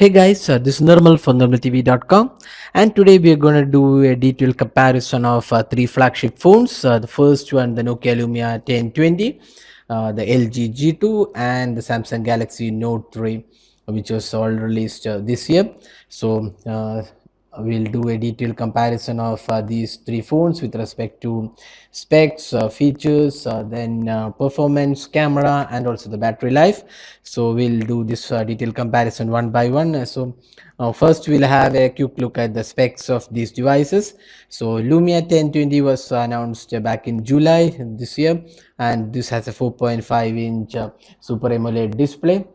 Hey guys, this is Nirmal from normaltv.com, and today we are going to do a detailed comparison of three flagship phones. The first one, the Nokia Lumia 1020, the LG G2, and the Samsung Galaxy Note 3, which was all released this year. So we'll do a detailed comparison of these three phones with respect to specs, features, then performance, camera, and also the battery life. So we'll do this detailed comparison one by one. First we'll have a quick look at the specs of these devices. So Lumia 1020 was announced back in July this year, and this has a 4.5-inch Super AMOLED display,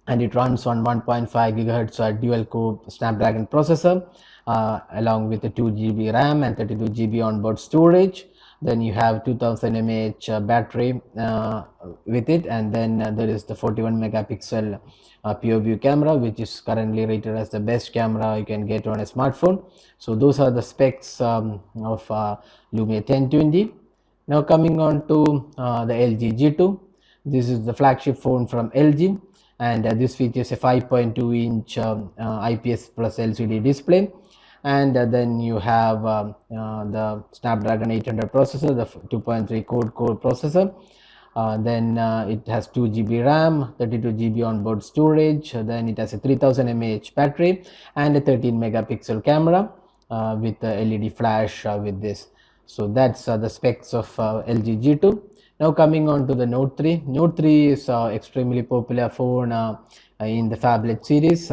and it runs on 1.5 gigahertz dual core Snapdragon processor, along with the 2 GB RAM and 32 GB onboard storage. Then you have 2000 mAh battery with it, and then there is the 41 megapixel pure view camera, which is currently rated as the best camera you can get on a smartphone. So those are the specs of Lumia 1020. Now coming on to the LG G2. This is the flagship phone from LG, and this features a 5.2-inch IPS plus LCD display. And then you have the Snapdragon 800 processor, the 2.3 core processor. Then it has 2 GB RAM, 32 GB onboard storage. Then it has a 3000 mAh battery and a 13 megapixel camera with the LED flash with this. So that's the specs of LG G2. Now coming on to the Note 3. Note 3 is extremely popular phone in the phablet series,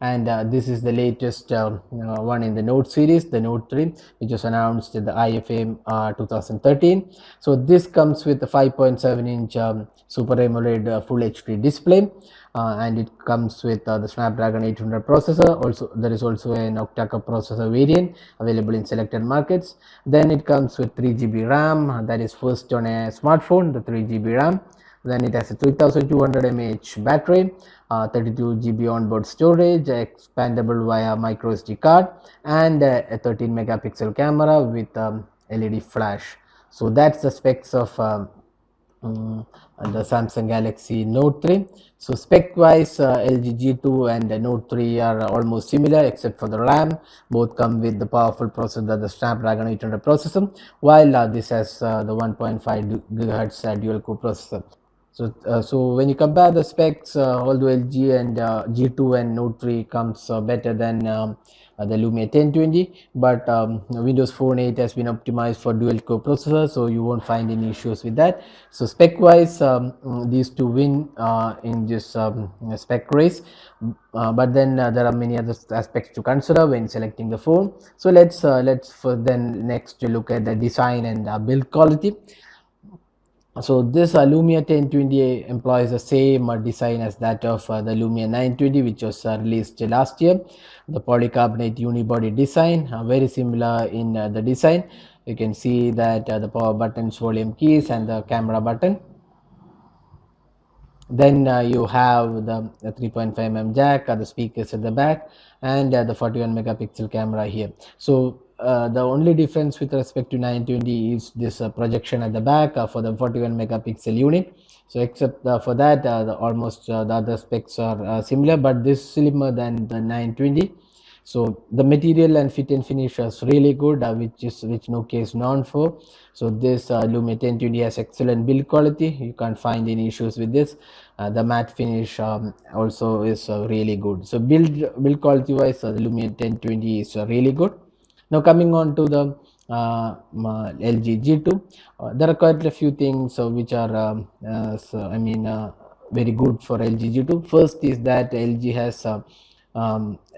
and this is the latest one in the Note series, the Note 3, which was announced at the IFA 2013. So this comes with a 5.7-inch Super AMOLED Full HD display, and it comes with the Snapdragon 800 processor. Also, there is also an octa-core processor variant available in selected markets. Then it comes with 3 GB RAM, that is first on a smartphone, the 3 GB RAM. Then it has a 3200 mAh battery, 32 GB onboard storage, expandable via micro SD card, and a 13 megapixel camera with LED flash. So that's the specs of the Samsung Galaxy Note 3. So spec wise, LG G2 and Note 3 are almost similar except for the RAM. Both come with the powerful processor, the Snapdragon 800 processor, while this has the 1.5 gigahertz dual core processor. So when you compare the specs, although LG and G2 and Note 3 comes better than the Lumia 1020, but Windows Phone 8 has been optimized for dual core processor, so you won't find any issues with that. So spec wise, these two win in this spec race, but then there are many other aspects to consider when selecting the phone. So let's then next look at the design and build quality. So this Lumia 1020 employs the same design as that of the Lumia 920, which was released last year. The polycarbonate unibody design, very similar in the design. You can see that the power buttons, volume keys, and the camera button. Then you have the 3.5mm jack, the speakers at the back, and the 41 megapixel camera here. So the only difference with respect to 920 is this projection at the back for the 41 megapixel unit. So except for that, almost the other specs are similar, but this slimmer than the 920. So the material and fit and finish is really good, which Nokia is known for. So this Lumia 1020 has excellent build quality. You can't find any issues with this. The matte finish also is really good. So build quality wise, the Lumia 1020 is really good. Now coming on to the LG G2, there are quite a few things which are very good for LG G2. First is that LG has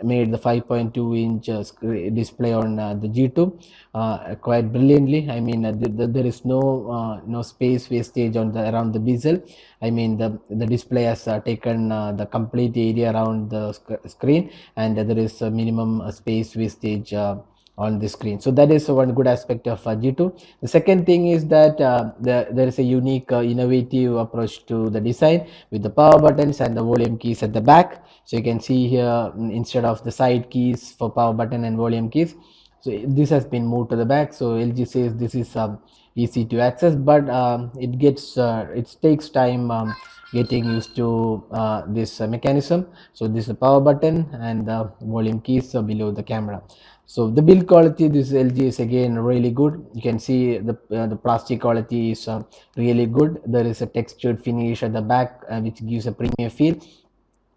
made the 5.2-inch display on the G2 quite brilliantly. I mean, there is no space wastage on the around the bezel. I mean, the display has taken the complete area around the screen, and there is a minimum space wastage on the screen. So that is one good aspect of G2. The second thing is that there is a unique innovative approach to the design with the power buttons and the volume keys at the back. So you can see here, instead of the side keys for power button and volume keys, so this has been moved to the back. So LG says this is easy to access, but it takes time getting used to this mechanism. So this is the power button and the volume keys below the camera. So the build quality, this LG is again really good. You can see the plastic quality is really good. There is a textured finish at the back which gives a premium feel.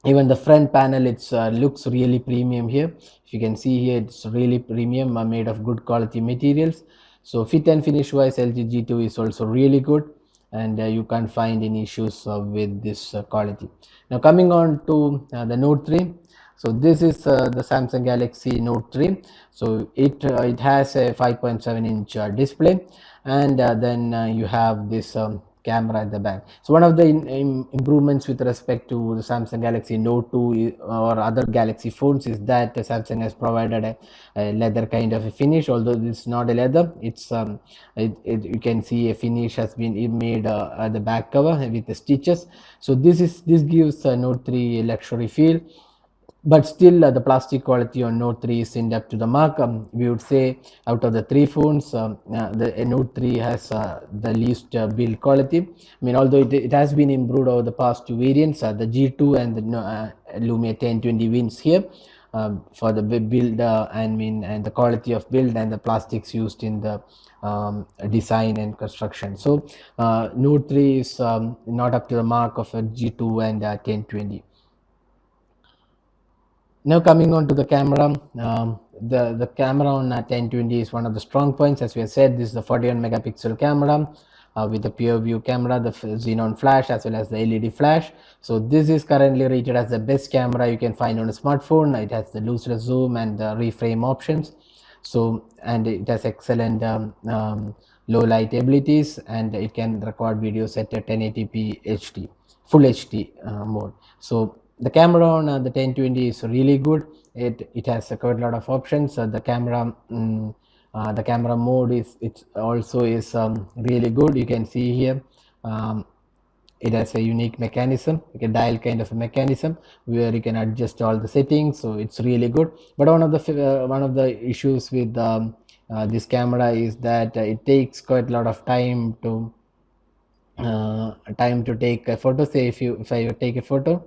Even the front panel, it's looks really premium here. If you can see here, it's really premium, made of good quality materials. So fit and finish wise, LG G2 is also really good, and you can't find any issues with this quality. Now coming on to the Note 3. So this is the Samsung Galaxy Note 3. So it has a 5.7-inch display, and then you have this camera at the back. So one of the improvements with respect to the Samsung Galaxy Note 2 or other Galaxy phones is that Samsung has provided a leather kind of a finish. Although this is not a leather, it's you can see a finish has been made at the back cover with the stitches. So this gives Note 3 a luxury feel, but still the plastic quality on Note 3 isn't up to the mark. We would say out of the three phones, the Note 3 has the least build quality. I mean, although it has been improved over the past two variants, the G2 and the Lumia 1020 wins here for the build and the quality of build and the plastics used in the design and construction. So Note 3 is not up to the mark of a G2 and 1020. Now coming on to the camera, the camera on 1020 is one of the strong points. As we have said, this is the 41 megapixel camera with the pure view camera, the xenon flash as well as the LED flash. So this is currently rated as the best camera you can find on a smartphone. It has the looseless zoom and the reframe options. So, and it has excellent low light abilities, and it can record videos at a 1080p HD, full HD mode. So the camera on the 1020 is really good. It has a quite lot of options. The camera mode it also is really good. You can see here it has a unique mechanism, like a dial kind of a mechanism where you can adjust all the settings. So it's really good. But one of the issues with this camera is that it takes quite a lot of time to take a photo. Say if I take a photo,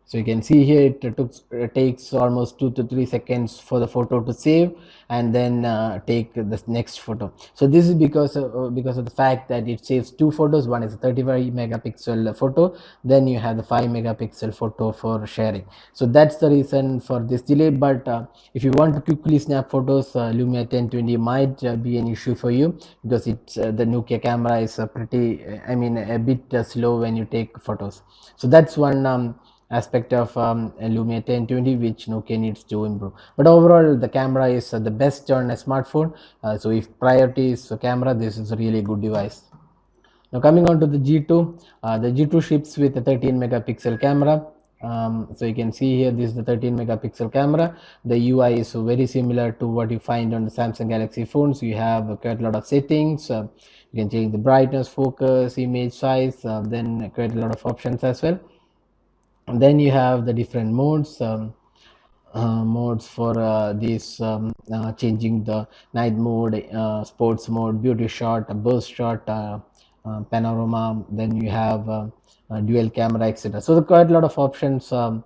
so you can see here it takes almost 2 to 3 seconds for the photo to save and then take the next photo. So this is because of the fact that it saves two photos. One is a 35 megapixel photo, then you have the 5 megapixel photo for sharing. So that's the reason for this delay. But if you want to quickly snap photos, Lumia 1020 might be an issue for you, because it's the Nokia camera is a bit slow when you take photos. So that's one aspect of Lumia 1020 which Nokia needs to improve. But overall the camera is the best on a smartphone. So if priority is camera, this is a really good device. Now coming on to the G2, the G2 ships with a 13 megapixel camera. So you can see here, this is the 13 megapixel camera. The UI is very similar to what you find on the Samsung Galaxy phones. You have quite a lot of settings. You can change the brightness, focus, image size, then quite a lot of options as well. And then you have the different modes. Modes for this changing the night mode, sports mode, beauty shot, burst shot, panorama. Then you have dual camera, etc. So there are quite a lot of options to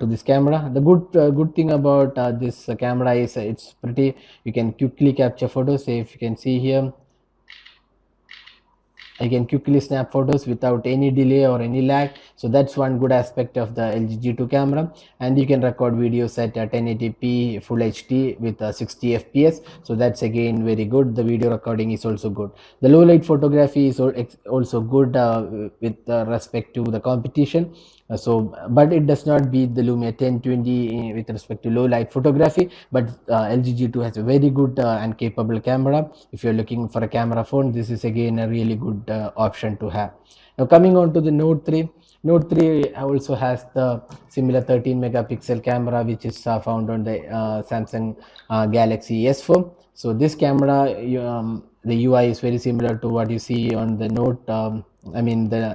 this camera. The good thing about this camera is it's pretty, you can quickly capture photos. If you can see here, I can quickly snap photos without any delay or any lag. So that's one good aspect of the LG G2 camera. And you can record videos at 1080p full HD with 60 fps. So that's again very good. The video recording is also good. The low light photography is also good with respect to the competition. But it does not beat the Lumia 1020 with respect to low light photography. But LG G2 has a very good and capable camera. If you're looking for a camera phone, this is again a really good option to have. Now coming on to the Note 3. Note 3 also has the similar 13 megapixel camera which is found on the Samsung Galaxy S4. So this camera, the UI is very similar to what you see on the Note, the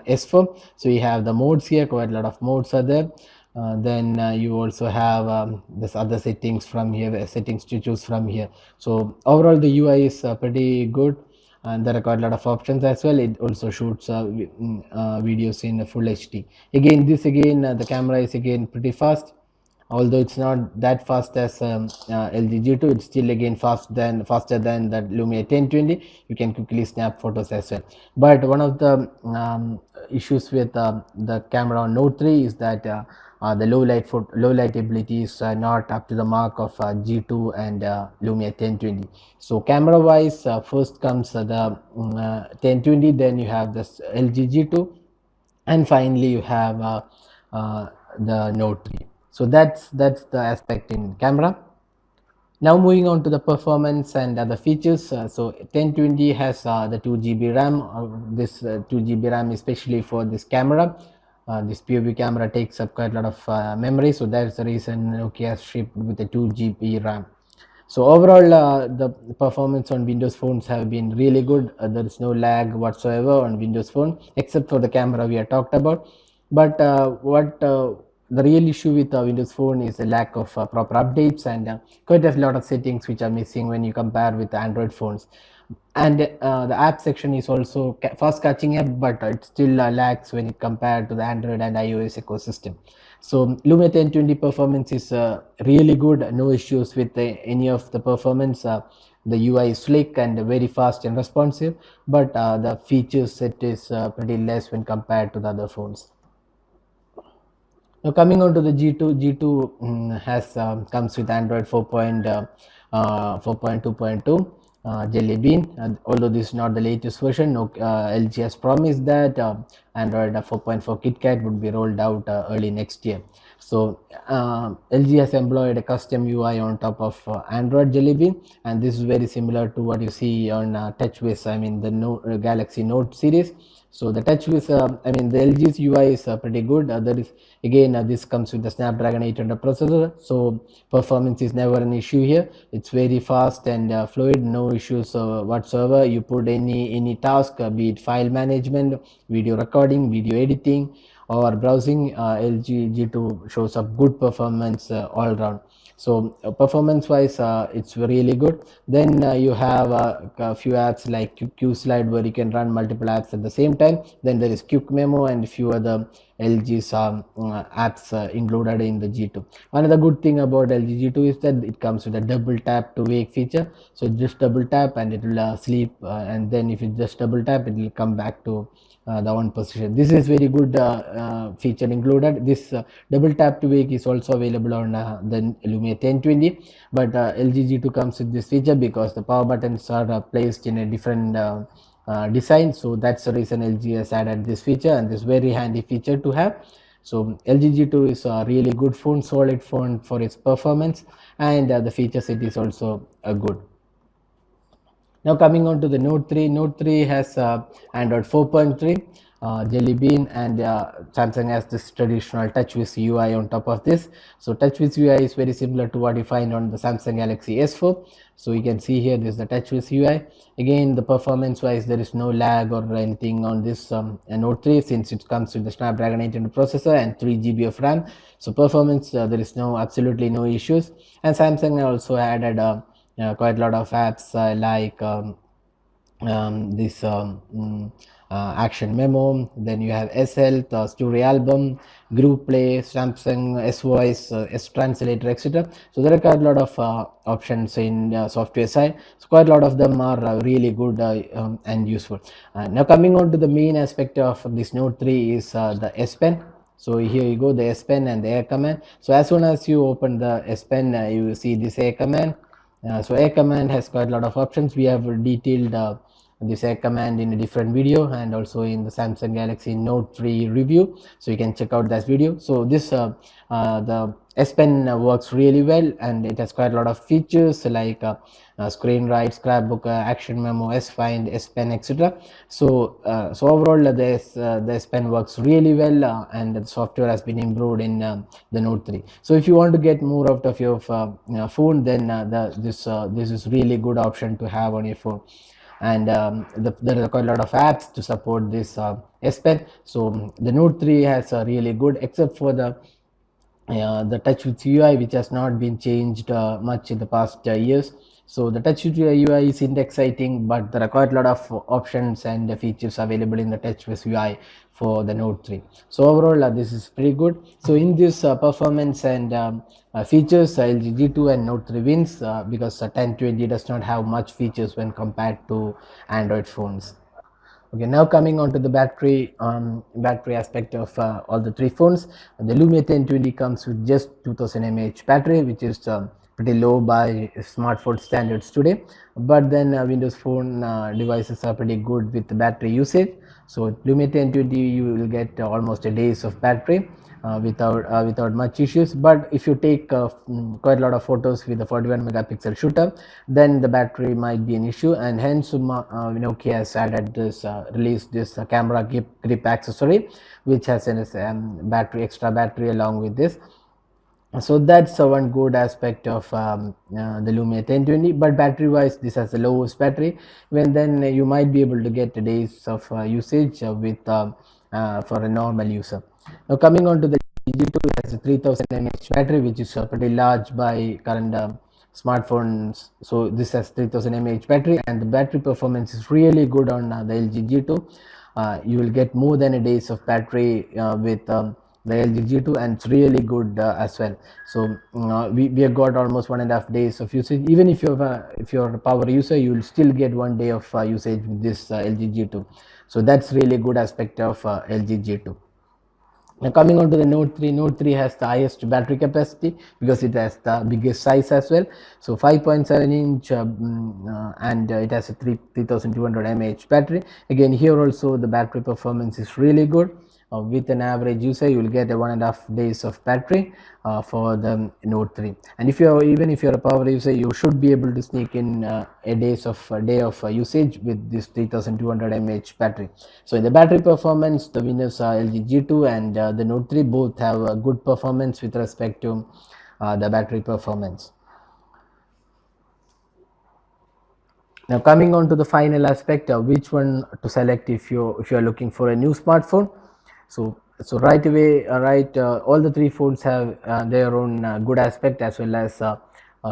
S4. So you have the modes here, quite a lot of modes are there. Then you also have this other settings from here, settings to choose from here. So overall the UI is pretty good. and there are quite a lot of options as well. It also shoots videos in full HD. Again, the camera is again pretty fast, although it's not that fast as LG G2. It's still again faster than that Lumia 1020. You can quickly snap photos as well. But one of the issues with the camera on Note 3 is that the low light ability is not up to the mark of G2 and Lumia 1020. So camera wise, first comes the 1020, then you have this LG G2, and finally you have the Note 3. So that's the aspect in camera. Now moving on to the performance and other features. So 1020 has the 2 GB RAM. This 2 GB RAM especially for this camera. This POV camera takes up quite a lot of memory, so that's the reason Nokia shipped with a 2 GB RAM. So overall, the performance on Windows phones have been really good. There is no lag whatsoever on Windows phone, except for the camera we have talked about. But what the real issue with Windows phone is the lack of proper updates, and quite a lot of settings which are missing when you compare with Android phones. And the app section is also fast catching up, but it still lags when it compared to the Android and iOS ecosystem. So Lumia 1020 performance is really good, no issues with any of the performance. The UI is slick and very fast and responsive, but the feature set is pretty less when compared to the other phones. Now coming on to the G2, G2 has comes with Android 4.2.2 Jelly Bean. Although this is not the latest version, no, LG has promised that Android 4.4 KitKat would be rolled out early next year. So LG has employed a custom UI on top of Android Jelly Bean, and this is very similar to what you see on TouchWiz. I mean the Galaxy Note series. So the TouchWiz, I mean the LG's UI is pretty good. There is again this comes with the Snapdragon 800 processor, so performance is never an issue here. It's very fast and fluid, no issues whatsoever. You put any task, be it file management, video recording, video editing, or browsing, LG G2 shows up good performance all around. So performance wise, it's really good. Then you have a few apps like Q Slide, where you can run multiple apps at the same time. Then there is Quick Memo and a few other LG's apps included in the G2. Another good thing about LG G2 is that it comes with a double tap to wake feature. So just double tap and it will sleep, and then if you just double tap, it will come back to the on position. This is very good feature included. This double tap to wake is also available on the Lumia 1020, but LG G2 comes with this feature because the power buttons are placed in a different design. So that's the reason LG has added this feature, and this very handy feature to have. So LG G2 is a really good phone, solid phone for its performance, and the feature set is also good. Now coming on to the Note 3. Note 3 has Android 4.3, Jelly Bean, and Samsung has this traditional TouchWiz UI on top of this. So TouchWiz UI is very similar to what you find on the Samsung Galaxy S4. So you can see here this is the TouchWiz UI. Again, the performance wise, there is no lag or anything on this Note 3, since it comes with the Snapdragon 800 processor and 3 GB of RAM. So performance, there is absolutely no issues. And Samsung also added quite a lot of apps like this Action Memo. Then you have S Health, Story Album, Group Play, Samsung S Voice, S Translator, etc. So there are quite a lot of options in software side. So quite a lot of them are really good and useful. Now coming on to the main aspect of this Note 3 is the S Pen. So here you go, the S Pen and the air command. So as soon as you open the S Pen, you will see this air command. So air command has quite a lot of options. We have detailed this air command in a different video, and also in the Samsung Galaxy Note 3 review, so you can check out that video. So this the S Pen works really well, and it has quite a lot of features like screen write, scrapbook, action memo, S Find, S Pen, etc. So overall the S Pen works really well, and the software has been improved in the Note 3. So if you want to get more out of your phone, then this is really good option to have on your phone. And there are quite a lot of apps to support this S Pen. So the Note 3 has a really good, except for the the touch with UI, which has not been changed much in the past years. So the touch with UI isn't exciting, but there are quite a lot of options and features available in the touch with UI for the Note 3. So overall, this is pretty good. So in this performance and features, LG G2 and Note 3 wins because 1020 does not have much features when compared to Android phones. Okay, now coming on to the battery aspect of all the three phones. The Lumia 1020 comes with just 2000 mAh battery, which is pretty low by smartphone standards today. But then Windows Phone devices are pretty good with the battery usage. So Lumia 1020 you will get almost a days of battery without much issues. But if you take quite a lot of photos with the 41 megapixel shooter, then the battery might be an issue, and hence Nokia has added this released this camera grip accessory, which has an extra battery along with this. So that's one good aspect of the Lumia 1020. But battery wise, this has the lowest battery, when then you might be able to get days of usage with for a normal user. Now coming on to the G2, has a 3000 mAh battery, which is pretty large by current smartphones. So this has 3000 mAh battery, and the battery performance is really good on the LG G2. You will get more than a days of battery with the LG G2, and it's really good as well. So we have got almost 1.5 days of usage. Even if you're a power user, you will still get 1 day of usage with this LG G2. So that's really good aspect of LG G2. Now coming on to the Note 3, Note 3 has the highest battery capacity because it has the biggest size as well. So 5.7-inch and it has a 3200 mAh battery. Again, here also the battery performance is really good. With an average user, you will get a 1.5 days of battery for the Note 3. And if you are, even if you are a power user, you should be able to sneak in a day of usage with this 3200 mAh battery. So in the battery performance, the winners are LG G2 and the Note 3. Both have a good performance with respect to the battery performance. Now coming on to the final aspect of which one to select if you are looking for a new smartphone. So right away, all the three phones have their own good aspect as well as a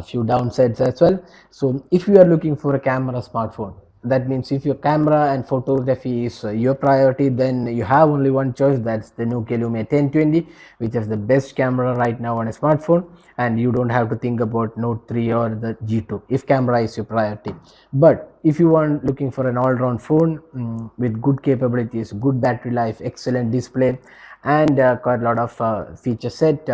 few downsides as well. So if you are looking for a camera smartphone, that means if your camera and photography is your priority, then you have only one choice, that's the Nokia Lumia 1020, which is the best camera right now on a smartphone, and you don't have to think about Note 3 or the G2 if camera is your priority. But if you are looking for an all-round phone with good capabilities, good battery life, excellent display, and quite a lot of feature set,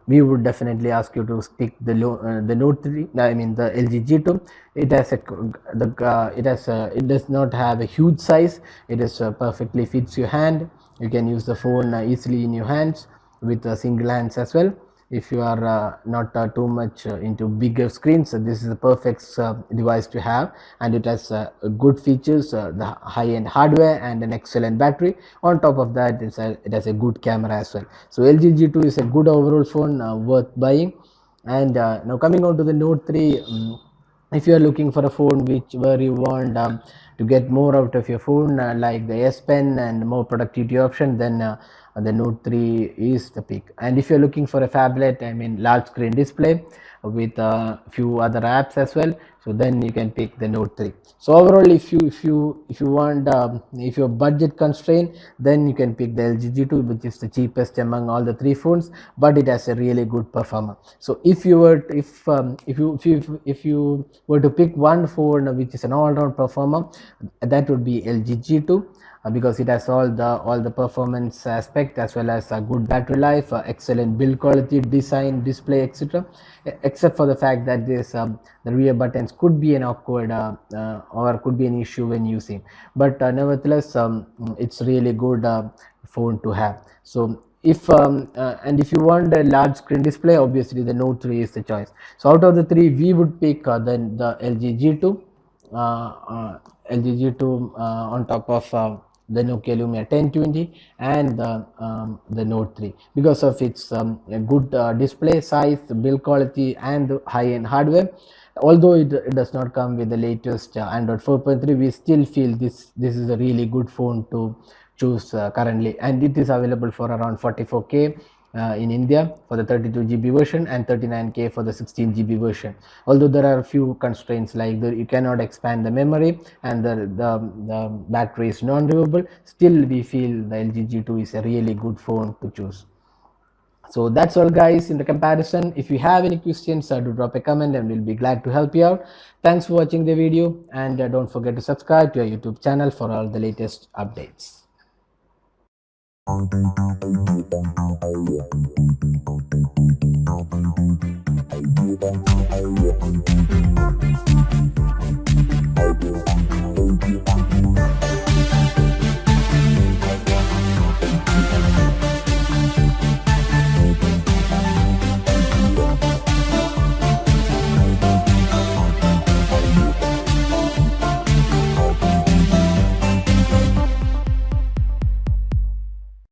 we would definitely ask you to pick the Note 3. I mean the LG G2. It has it does not have a huge size. It is perfectly fits your hand. You can use the phone easily in your hands with single hands as well. If you are not too much into bigger screens, this is the perfect device to have, and it has good features, the high-end hardware and an excellent battery. On top of that, it has a good camera as well. So LG G2 is a good overall phone, worth buying. And now coming on to the Note 3, if you are looking for a phone where you want to get more out of your phone, like the S Pen and more productivity option, then the Note 3 is the pick. And if you're looking for a phablet, I mean large screen display with a few other apps as well, so then you can pick the Note 3. So overall, if you want, if you're budget constrained, then you can pick the LG G2, which is the cheapest among all the three phones, but it has a really good performer. So if you were to, if you were to pick one phone which is an all-round performer, that would be LG G2. Because it has all the performance aspect as well as a good battery life, excellent build quality, design, display, etc. Except for the fact that this the rear buttons could be an awkward or could be an issue when using, but nevertheless it's really good phone to have. So if and if you want a large screen display, obviously the Note 3 is the choice. So out of the three, we would pick then the LG G2, LG G2 on top of the Nokia Lumia 1020 and the Note 3, because of its good display size, build quality, and high-end hardware. Although it does not come with the latest Android 4.3, we still feel this is a really good phone to choose currently, and it is available for around 44K in India for the 32 GB version and 39K for the 16 GB version. Although there are a few constraints like you cannot expand the memory and the battery is non-renewable, still we feel the LG G2 is a really good phone to choose. So that's all guys in the comparison. If you have any questions, do drop a comment and we'll be glad to help you out. Thanks for watching the video, and don't forget to subscribe to our YouTube channel for all the latest updates.